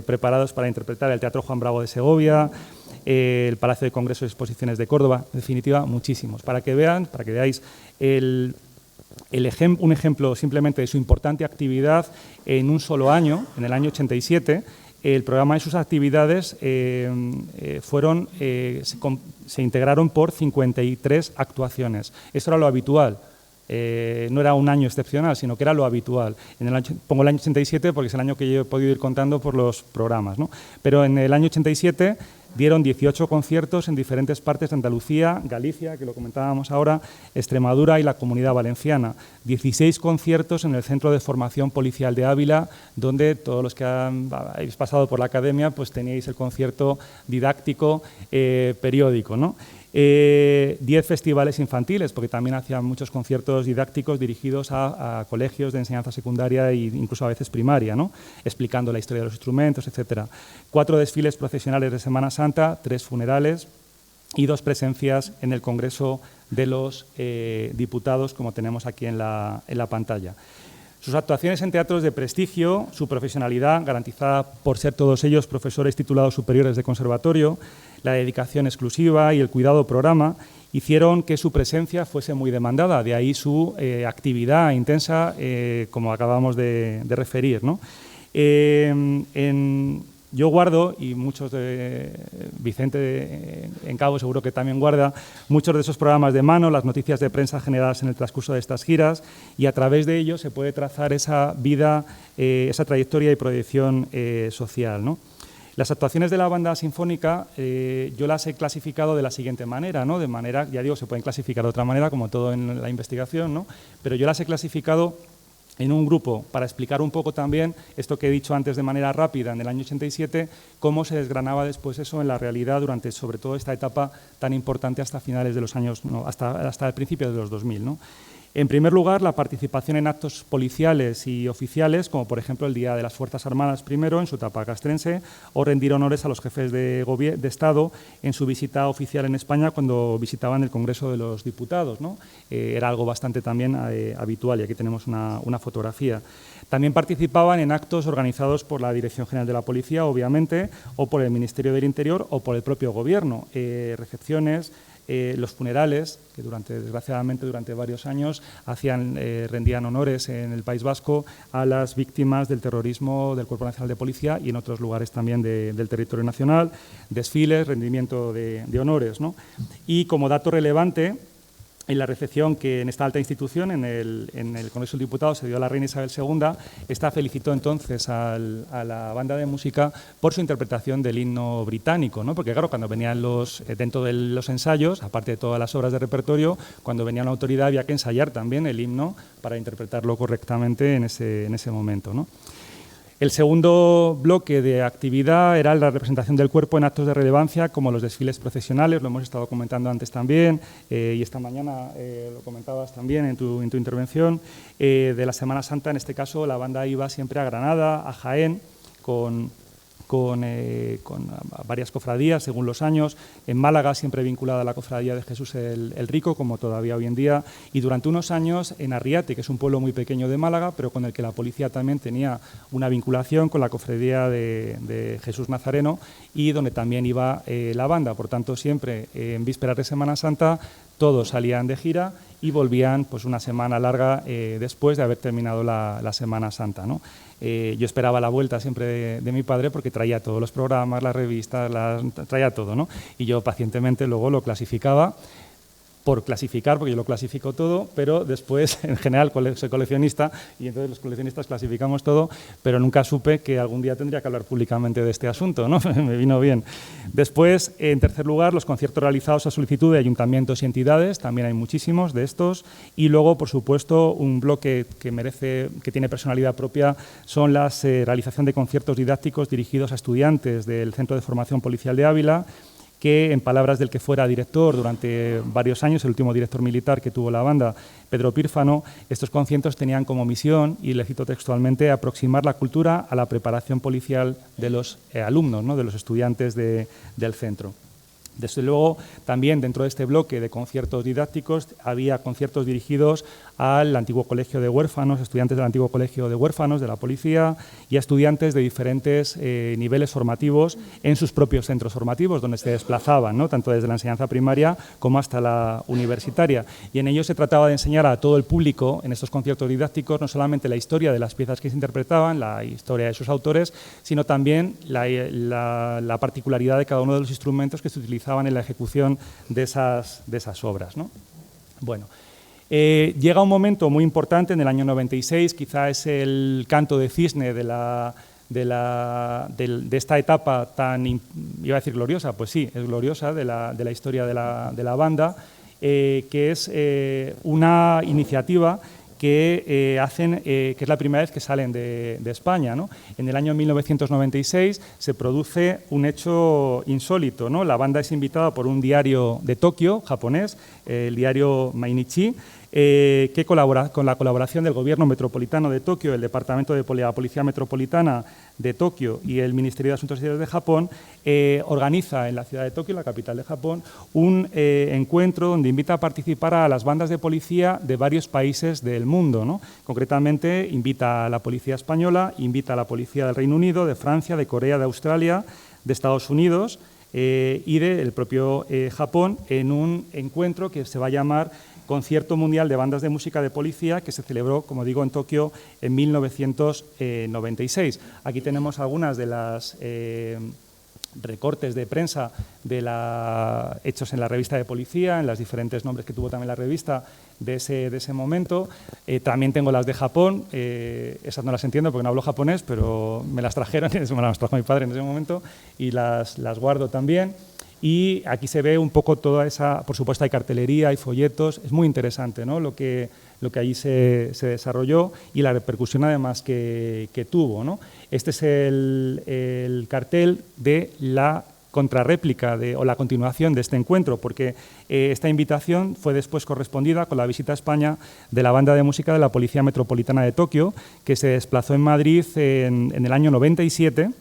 preparados para interpretar el Teatro Juan Bravo de Segovia, el Palacio de Congresos y Exposiciones de Córdoba, en definitiva, muchísimos. Para que veáis un ejemplo simplemente de su importante actividad en un solo año, en el año 87, el programa de sus actividades se integraron por 53 actuaciones. Eso era lo habitual. No era un año excepcional, sino que era lo habitual. Pongo el año 87 porque es el año que yo he podido ir contando por los programas, ¿no? Pero en el año 87 dieron 18 conciertos en diferentes partes de Andalucía, Galicia, que lo comentábamos ahora, Extremadura y la Comunidad Valenciana. 16 conciertos en el Centro de Formación Policial de Ávila, donde todos los que habéis pasado por la academia pues teníais el concierto didáctico periódico, ¿no? 10 festivales infantiles, porque también hacían muchos conciertos didácticos dirigidos a colegios de enseñanza secundaria e incluso a veces primaria, ¿no?, explicando la historia de los instrumentos, etc. 4 desfiles procesionales de Semana Santa, 3 funerales y 2 presencias en el Congreso de los Diputados, como tenemos aquí en la pantalla. Sus actuaciones en teatros de prestigio, su profesionalidad, garantizada por ser todos ellos profesores titulados superiores de conservatorio, la dedicación exclusiva y el cuidado programa, hicieron que su presencia fuese muy demandada, de ahí su actividad intensa, como acabamos de referir, ¿no? Yo guardo, y muchos de Vicente en Cabo seguro que también guarda, muchos de esos programas de mano, las noticias de prensa generadas en el transcurso de estas giras, y a través de ellos se puede trazar esa vida, esa trayectoria y proyección social, ¿no? Las actuaciones de la banda sinfónica yo las he clasificado de la siguiente manera, ¿no? De manera, ya digo, se pueden clasificar de otra manera, como todo en la investigación, ¿no? Pero yo las he clasificado en un grupo para explicar un poco también esto que he dicho antes de manera rápida en el año 87, cómo se desgranaba después eso en la realidad durante sobre todo esta etapa tan importante hasta finales de los años, no, hasta el principio de los 2000, ¿no? En primer lugar, la participación en actos policiales y oficiales, como por ejemplo el Día de las Fuerzas Armadas primero, en su etapa castrense, o rendir honores a los jefes de Estado en su visita oficial en España cuando visitaban el Congreso de los Diputados, ¿no? Era algo bastante también habitual, y aquí tenemos una fotografía. También participaban en actos organizados por la Dirección General de la Policía, obviamente, o por el Ministerio del Interior o por el propio Gobierno, recepciones, los funerales, que desgraciadamente durante varios años rendían honores en el País Vasco a las víctimas del terrorismo del Cuerpo Nacional de Policía y en otros lugares también del territorio nacional, desfiles, rendimiento de honores, ¿no? Y como dato relevante, en la recepción que en esta alta institución, en el Congreso de Diputados, se dio a la reina Isabel II, esta felicitó entonces a la banda de música por su interpretación del himno británico, ¿no? Porque claro, cuando venían dentro de los ensayos, aparte de todas las obras de repertorio, cuando venía una autoridad había que ensayar también el himno para interpretarlo correctamente en ese momento, ¿no? El segundo bloque de actividad era la representación del cuerpo en actos de relevancia, como los desfiles procesionales, lo hemos estado comentando antes también, y esta mañana lo comentabas también en tu intervención, de la Semana Santa. En este caso, la banda iba siempre a Granada, a Jaén, con varias cofradías según los años, en Málaga siempre vinculada a la cofradía de Jesús el Rico, como todavía hoy en día, y durante unos años en Arriate, que es un pueblo muy pequeño de Málaga, pero con el que la policía también tenía una vinculación con la cofradía de Jesús Nazareno y donde también iba la banda. Por tanto, siempre en vísperas de Semana Santa todos salían de gira y volvían pues una semana larga después de haber terminado la Semana Santa, ¿no? Yo esperaba la vuelta siempre de mi padre porque traía todos los programas, las revistas, traía todo, ¿no? Y yo pacientemente luego lo clasificaba por clasificar, porque yo lo clasifico todo, pero después, en general, soy coleccionista y entonces los coleccionistas clasificamos todo, pero nunca supe que algún día tendría que hablar públicamente de este asunto, ¿no? Me vino bien. Después, en tercer lugar, los conciertos realizados a solicitud de ayuntamientos y entidades, también hay muchísimos de estos, y luego, por supuesto, un bloque que tiene personalidad propia son la realización de conciertos didácticos dirigidos a estudiantes del Centro de Formación Policial de Ávila, que, en palabras del que fuera director durante varios años, el último director militar que tuvo la banda, Pedro Pírfano, estos conciertos tenían como misión, y le cito textualmente, aproximar la cultura a la preparación policial de los alumnos, ¿no?, de los estudiantes del centro. Desde luego, también dentro de este bloque de conciertos didácticos había conciertos dirigidos al antiguo colegio de huérfanos, estudiantes del antiguo colegio de huérfanos de la policía y a estudiantes de diferentes niveles formativos en sus propios centros formativos, donde se desplazaban, ¿no?, tanto desde la enseñanza primaria como hasta la universitaria. Y en ello se trataba de enseñar a todo el público, en estos conciertos didácticos, no solamente la historia de las piezas que se interpretaban, la historia de sus autores, sino también la particularidad de cada uno de los instrumentos que se utilizaban en la ejecución de esas obras, ¿no? Bueno, llega un momento muy importante en el año 96, quizá es el canto de cisne de esta etapa tan, iba a decir gloriosa, pues sí, es gloriosa, de la historia de la banda, que es una iniciativa que es la primera vez que salen de España, ¿no? En el año 1996 se produce un hecho insólito, ¿no? La banda es invitada por un diario de Tokio, japonés, el diario Mainichi, que colabora con la colaboración del Gobierno Metropolitano de Tokio, el Departamento de la Policía Metropolitana de Tokio y el Ministerio de Asuntos Exteriores de Japón, organiza en la ciudad de Tokio, la capital de Japón, un encuentro donde invita a participar a las bandas de policía de varios países del mundo, ¿no? Concretamente, invita a la policía española, invita a la policía del Reino Unido, de Francia, de Corea, de Australia, de Estados Unidos y del propio Japón, en un encuentro que se va a llamar Concierto Mundial de Bandas de Música de Policía, que se celebró, como digo, en Tokio en 1996. Aquí tenemos algunas de las recortes de prensa hechos en la revista de policía, en los diferentes nombres que tuvo también la revista de ese momento. También tengo las de Japón, esas no las entiendo porque no hablo japonés, pero me las trajeron, me las trajo mi padre en ese momento y las guardo también. Y aquí se ve un poco toda esa, por supuesto hay cartelería, hay folletos, es muy interesante, ¿no?, lo que allí se desarrolló y la repercusión además que tuvo, ¿no? Este es el cartel de la contrarréplica o la continuación de este encuentro, porque esta invitación fue después correspondida con la visita a España de la banda de música de la Policía Metropolitana de Tokio, que se desplazó en Madrid en el año 97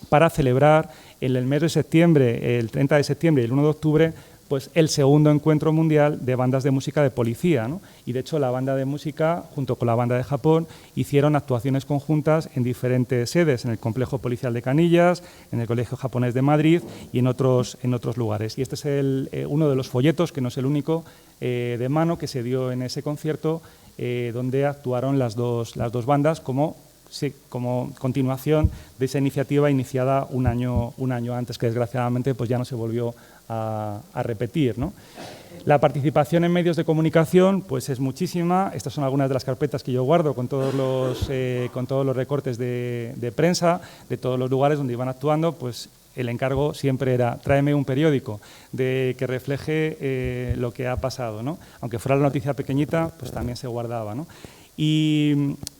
para celebrar en el mes de septiembre, el 30 de septiembre y el 1 de octubre, pues el segundo encuentro mundial de bandas de música de policía, ¿no? Y de hecho la banda de música, junto con la banda de Japón, hicieron actuaciones conjuntas en diferentes sedes, en el Complejo Policial de Canillas, en el Colegio Japonés de Madrid y en otros lugares. Y este es uno de los folletos, que no es el único, de mano que se dio en ese concierto, donde actuaron las dos bandas como continuación de esa iniciativa iniciada un año antes, que desgraciadamente pues ya no se volvió a repetir, ¿no? La participación en medios de comunicación pues es muchísima. Estas son algunas de las carpetas que yo guardo con todos los recortes de prensa de todos los lugares donde iban actuando. Pues el encargo siempre era: tráeme un periódico que refleje lo que ha pasado, ¿no? Aunque fuera la noticia pequeñita, pues también se guardaba, ¿no?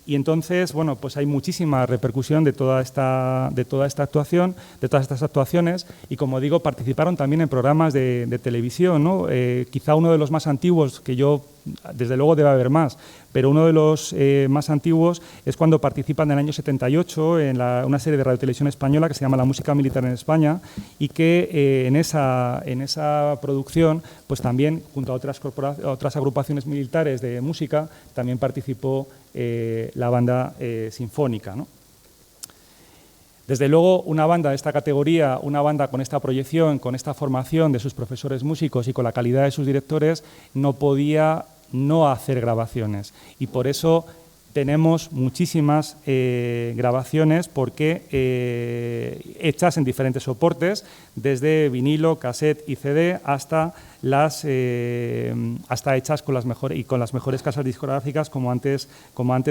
Y entonces, bueno, pues hay muchísima repercusión de toda esta actuación, de todas estas actuaciones, y como digo, participaron también en programas de televisión, ¿no? Quizá uno de los más antiguos, que yo, desde luego debe haber más, pero uno de los más antiguos es cuando participan en el año 78 en una serie de radiotelevisión española que se llama La Música Militar en España, y que en esa producción, pues también, junto a otras agrupaciones militares de música, también participó la banda sinfónica, ¿no? Desde luego, una banda de esta categoría, una banda con esta proyección, con esta formación de sus profesores músicos y con la calidad de sus directores, no podía no hacer grabaciones. Y por eso tenemos muchísimas grabaciones, hechas en diferentes soportes, desde vinilo, cassette y CD, hasta hechas con las mejores casas discográficas, como antes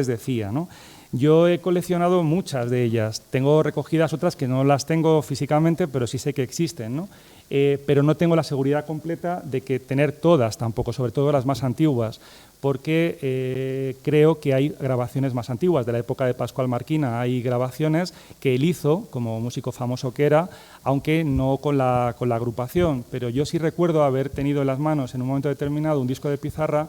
decía, ¿no? Yo he coleccionado muchas de ellas. Tengo recogidas otras que no las tengo físicamente, pero sí sé que existen, ¿no? Pero no tengo la seguridad completa de que tener todas tampoco, sobre todo las más antiguas, porque creo que hay grabaciones más antiguas. De la época de Pascual Marquina hay grabaciones que él hizo, como músico famoso que era, aunque no con la agrupación. Pero yo sí recuerdo haber tenido en las manos en un momento determinado un disco de pizarra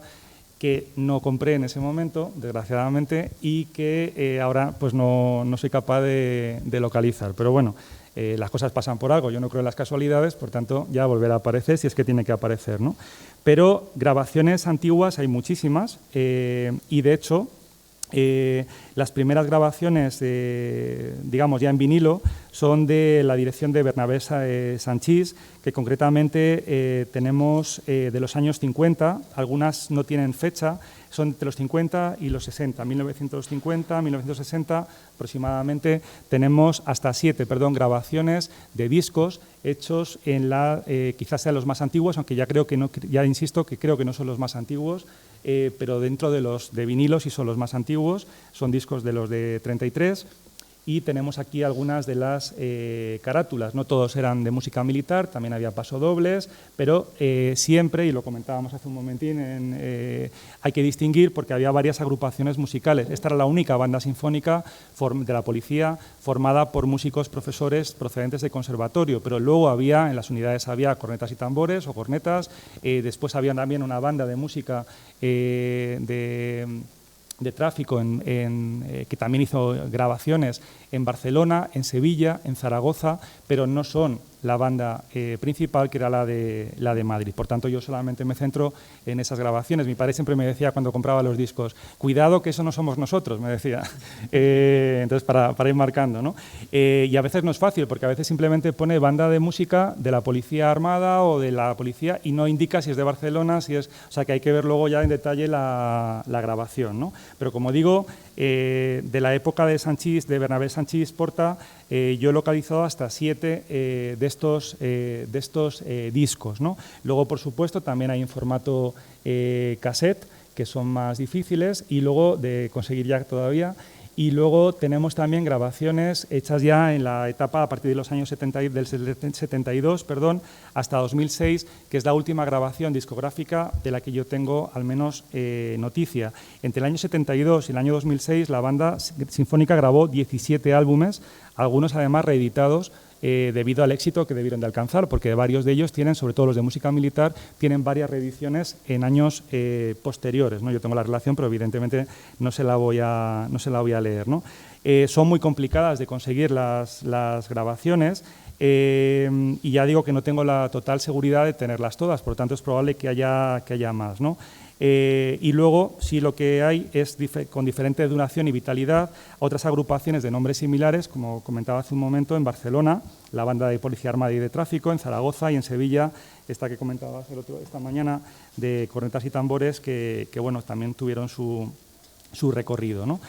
que no compré en ese momento, desgraciadamente, y que ahora pues no soy capaz de localizar. Pero bueno, las cosas pasan por algo, yo no creo en las casualidades, por tanto ya volverá a aparecer si es que tiene que aparecer, ¿no? Pero grabaciones antiguas hay muchísimas, y de hecho las primeras grabaciones, digamos ya en vinilo, son de la dirección de Bernabé Sanchís, que concretamente tenemos de los años 50, algunas no tienen fecha, son entre los 50 y los 60, 1950, 1960 aproximadamente. Tenemos hasta 7 grabaciones de discos hechos en quizás sean los más antiguos, aunque ya insisto que creo que no son los más antiguos, pero dentro de los de vinilos sí son los más antiguos, son discos de los de 33. Y tenemos aquí algunas de las carátulas. No todos eran de música militar, también había pasodobles, pero siempre, y lo comentábamos hace un momentín, hay que distinguir porque había varias agrupaciones musicales. Esta era la única banda sinfónica de la policía formada por músicos profesores procedentes de conservatorio, pero luego en las unidades había cornetas y tambores o cornetas. Después había también una banda de música de tráfico que también hizo grabaciones en Barcelona, en Sevilla, en Zaragoza, pero no son la banda principal, que era la de Madrid. Por tanto, yo solamente me centro en esas grabaciones. Mi padre siempre me decía cuando compraba los discos: cuidado que eso no somos nosotros, me decía. Entonces, para ir marcando, ¿no? Y a veces no es fácil, porque a veces simplemente pone banda de música de la Policía Armada o de la Policía y no indica si es de Barcelona, o sea que hay que ver luego ya en detalle la grabación, ¿no? Pero como digo, de la época de Sanchís, de Bernabé Sanchís Porta, yo he localizado hasta 7 de estos discos, ¿no? Luego, por supuesto, también hay en formato cassette, que son más difíciles y luego de conseguir ya todavía. Y luego tenemos también grabaciones hechas ya en la etapa a partir de los años 72 hasta 2006, que es la última grabación discográfica de la que yo tengo al menos noticia. Entre el año 72 y el año 2006 la banda sinfónica grabó 17 álbumes, algunos además reeditados, debido al éxito que debieron de alcanzar, porque varios de ellos tienen, sobre todo los de música militar, tienen varias reediciones en años posteriores, ¿no? Yo tengo la relación, pero evidentemente no se la voy a leer, ¿no? Son muy complicadas de conseguir las grabaciones. Y ya digo que no tengo la total seguridad de tenerlas todas, por lo tanto es probable que haya más, ¿no? Y luego, sí, lo que hay es, con diferente duración y vitalidad, otras agrupaciones de nombres similares, como comentaba hace un momento, en Barcelona, la banda de Policía Armada y de Tráfico, en Zaragoza y en Sevilla, esta que comentaba esta mañana, de cornetas y tambores, que bueno, también tuvieron su recorrido, ¿no?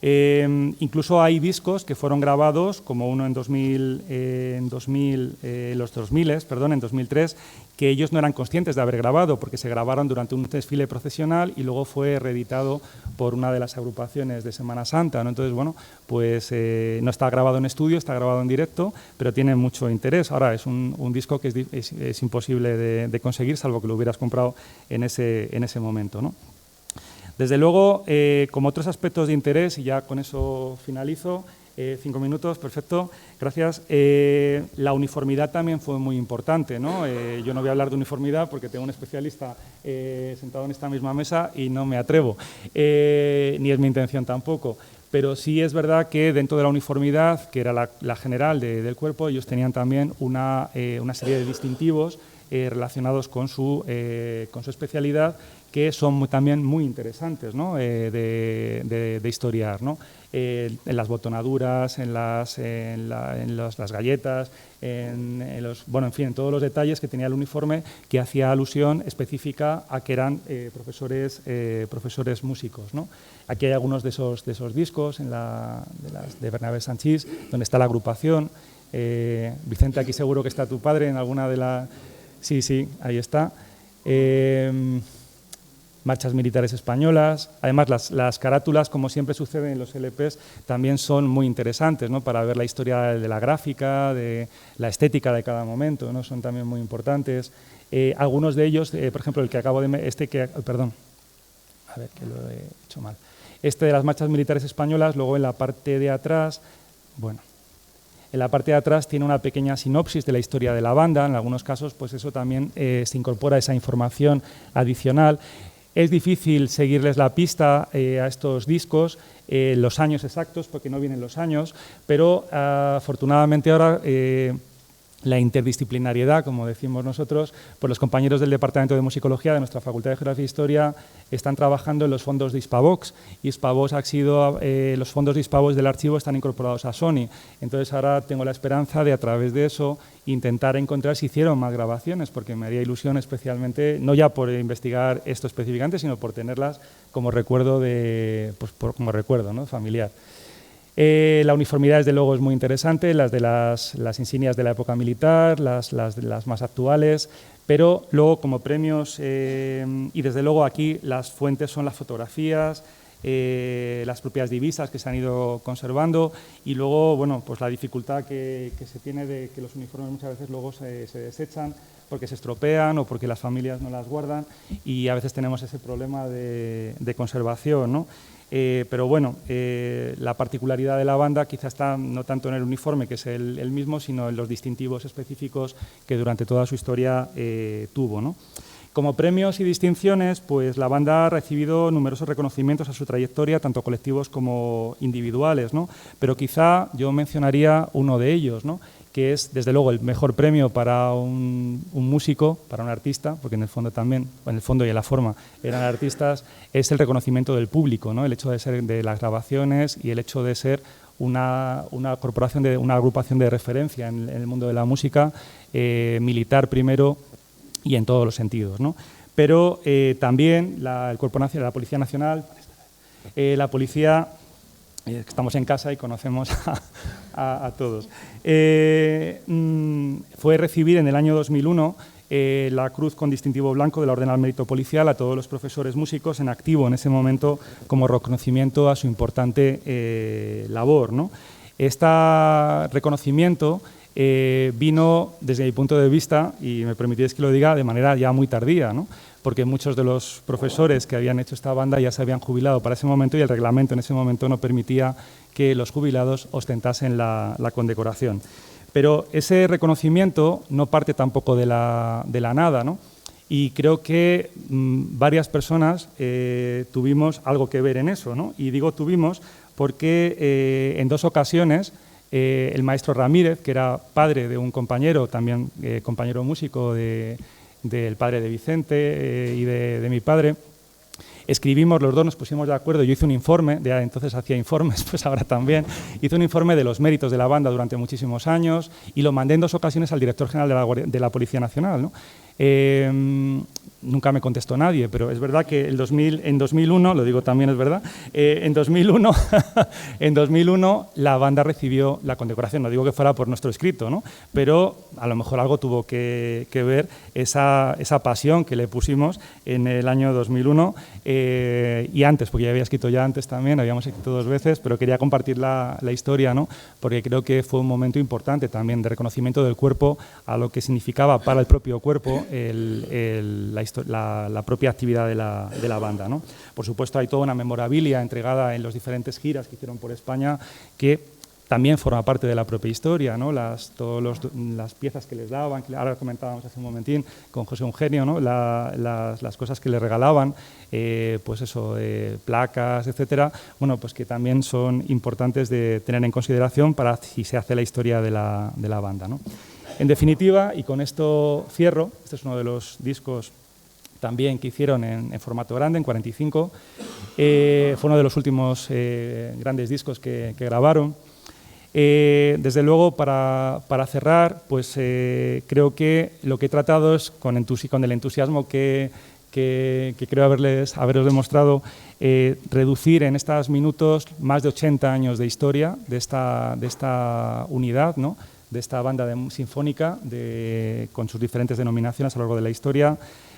Incluso hay discos que fueron grabados, como uno en 2003, que ellos no eran conscientes de haber grabado, porque se grabaron durante un desfile procesional y luego fue reeditado por una de las agrupaciones de Semana Santa, ¿no? Entonces, bueno, pues no está grabado en estudio, está grabado en directo, pero tiene mucho interés. Ahora, es un disco que es imposible de conseguir, salvo que lo hubieras comprado en ese momento, ¿no? Desde luego, como otros aspectos de interés, y ya con eso finalizo, 5 minutos, perfecto, gracias. La uniformidad también fue muy importante, ¿no? Yo no voy a hablar de uniformidad porque tengo un especialista sentado en esta misma mesa y no me atrevo, ni es mi intención tampoco. Pero sí es verdad que dentro de la uniformidad, que era la general del cuerpo, ellos tenían también una serie de distintivos relacionados con su especialidad, que son también muy interesantes, ¿no? de historiar, ¿no? En las botonaduras, en las galletas, bueno, en fin, en todos los detalles que tenía el uniforme, que hacía alusión específica a que eran profesores músicos, ¿no? Aquí hay algunos de esos discos de Bernabé Sanchís, donde está la agrupación. Vicente, aquí seguro que está tu padre en alguna de las... Sí, ahí está. Marchas militares españolas. Además, las carátulas, como siempre sucede en los LPs, también son muy interesantes, ¿no? Para ver la historia de la gráfica, de la estética de cada momento, ¿no? Son también muy importantes. Algunos de ellos, por ejemplo, el que acabo de... perdón, a ver, que lo he hecho mal. De las marchas militares españolas, luego en la parte de atrás, bueno... En la parte de atrás tiene una pequeña sinopsis de la historia de la banda. En algunos casos, pues eso también se incorpora esa información adicional. Es difícil seguirles la pista a estos discos, los años exactos, porque no vienen los años, pero afortunadamente ahora la interdisciplinariedad, como decimos nosotros, pues los compañeros del Departamento de Musicología de nuestra Facultad de Geografía e Historia están trabajando en los fondos de Hispavox, y Hispavox ha sido, los fondos de Hispavox del archivo están incorporados a Sony. Entonces ahora tengo la esperanza de, a través de eso, intentar encontrar si hicieron más grabaciones, porque me haría ilusión especialmente, no ya por investigar esto específicamente, sino por tenerlas como recuerdo, como recuerdo, ¿no? Familiar. La uniformidad, desde luego, es muy interesante, las de las insignias de la época militar, las más actuales, pero luego como premios, y desde luego aquí las fuentes son las fotografías, las propias divisas que se han ido conservando, y luego, bueno, pues la dificultad que se tiene de que los uniformes muchas veces luego se desechan porque se estropean o porque las familias no las guardan, y a veces tenemos ese problema de conservación, ¿no? Pero bueno, la particularidad de la banda quizá está no tanto en el uniforme, que es el mismo, sino en los distintivos específicos que durante toda su historia tuvo, ¿no? Como premios y distinciones, pues la banda ha recibido numerosos reconocimientos a su trayectoria, tanto colectivos como individuales, ¿no? Pero quizá yo mencionaría uno de ellos, ¿no? Que es, desde luego, el mejor premio para un músico, para un artista, porque en el fondo también, en el fondo y en la forma eran artistas, es el reconocimiento del público, ¿no? El hecho de ser de las grabaciones y el hecho de ser una corporación, una agrupación de referencia en el mundo de la música, militar primero y en todos los sentidos, ¿no? Pero también el Cuerpo Nacional, la Policía Nacional, la Policía... Estamos en casa y conocemos a todos. Fue recibir en el año 2001 la Cruz con Distintivo Blanco de la Orden al Mérito Policial a todos los profesores músicos en activo en ese momento, como reconocimiento a su importante labor, ¿no? Este reconocimiento vino, desde mi punto de vista, y me permitís que lo diga, de manera ya muy tardía, ¿no? Porque muchos de los profesores que habían hecho esta banda ya se habían jubilado para ese momento, y el reglamento en ese momento no permitía que los jubilados ostentasen la condecoración. Pero ese reconocimiento no parte tampoco de la nada, ¿no? Y creo que varias personas tuvimos algo que ver en eso, ¿no? Y digo tuvimos porque en dos ocasiones el maestro Ramírez, que era padre de un compañero, también compañero músico del padre de Vicente y de mi padre. Escribimos, los dos nos pusimos de acuerdo, yo hice un informe, de entonces hacía informes, pues ahora también, hice un informe de los méritos de la banda durante muchísimos años y lo mandé en 2 ocasiones al director general de la Policía Nacional, ¿no? Nunca me contestó nadie, pero es verdad que en 2001, lo digo también es verdad, en 2001 la banda recibió la condecoración. No digo que fuera por nuestro escrito, ¿no? Pero a lo mejor algo tuvo que ver esa pasión que le pusimos en el año 2001 y antes, porque ya había escrito ya antes también, habíamos escrito 2 veces, pero quería compartir la historia, ¿no? Porque creo que fue un momento importante también de reconocimiento del cuerpo a lo que significaba para el propio cuerpo la propia actividad de la banda, ¿no? Por supuesto, hay toda una memorabilia entregada en las diferentes giras que hicieron por España que también forma parte de la propia historia, ¿no? Las piezas que les daban, que ahora comentábamos hace un momentín con José Eugenio, ¿no? Las cosas que le regalaban, pues eso, placas, etcétera, bueno, pues que también son importantes de tener en consideración para si se hace la historia de la banda, ¿no? En definitiva, y con esto cierro, este es uno de los discos también que hicieron en formato grande, en 45. Fue uno de los últimos grandes discos que grabaron. Desde luego, para cerrar, pues creo que lo que he tratado es, con el entusiasmo que creo haberos demostrado, reducir en estos minutos más de 80 años de historia de esta unidad, ¿no? De esta banda sinfónica con sus diferentes denominaciones a lo largo de la historia,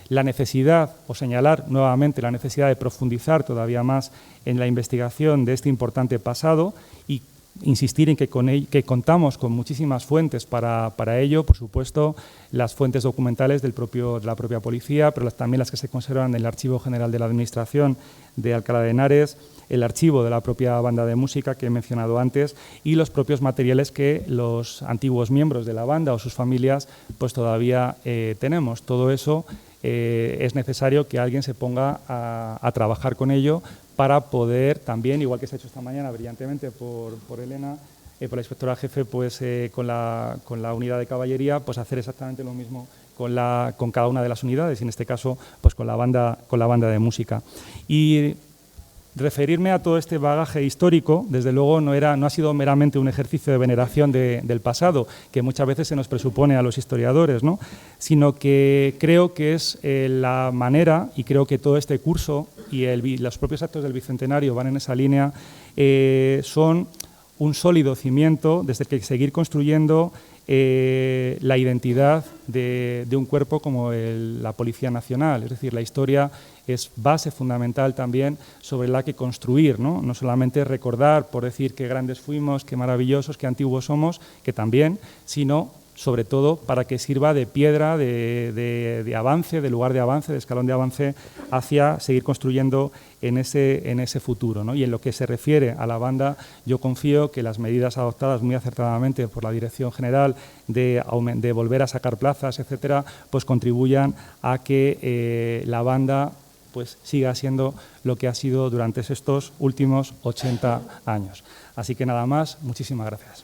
la necesidad, o señalar nuevamente la necesidad de profundizar todavía más en la investigación de este importante pasado y insistir en que contamos con muchísimas fuentes para ello, por supuesto, las fuentes documentales de la propia policía, pero también las que se conservan en el Archivo General de la Administración de Alcalá de Henares, el archivo de la propia banda de música que he mencionado antes y los propios materiales que los antiguos miembros de la banda o sus familias pues todavía tenemos. Todo eso es necesario que alguien se ponga a trabajar con ello para poder también, igual que se ha hecho esta mañana brillantemente por Elena, por la inspectora jefe, pues con la unidad de caballería, pues hacer exactamente lo mismo con cada una de las unidades, y en este caso pues con la banda de música. Y referirme a todo este bagaje histórico, desde luego, no ha sido meramente un ejercicio de veneración del pasado, que muchas veces se nos presupone a los historiadores, ¿no? Sino que creo que es la manera, y creo que todo este curso y los propios actos del Bicentenario van en esa línea, son un sólido cimiento desde el que seguir construyendo la identidad de un cuerpo como la Policía Nacional. Es decir, la historia es base fundamental también sobre la que construir, ¿no? No solamente recordar por decir qué grandes fuimos, qué maravillosos, qué antiguos somos, que también, sino sobre todo para que sirva de piedra, de avance, de lugar de avance, de escalón de avance hacia seguir construyendo en ese futuro, ¿no? Y en lo que se refiere a la banda, yo confío que las medidas adoptadas muy acertadamente por la Dirección General de volver a sacar plazas, etcétera, pues contribuyan a que la banda pues siga siendo lo que ha sido durante estos últimos 80 años. Así que nada más, muchísimas gracias.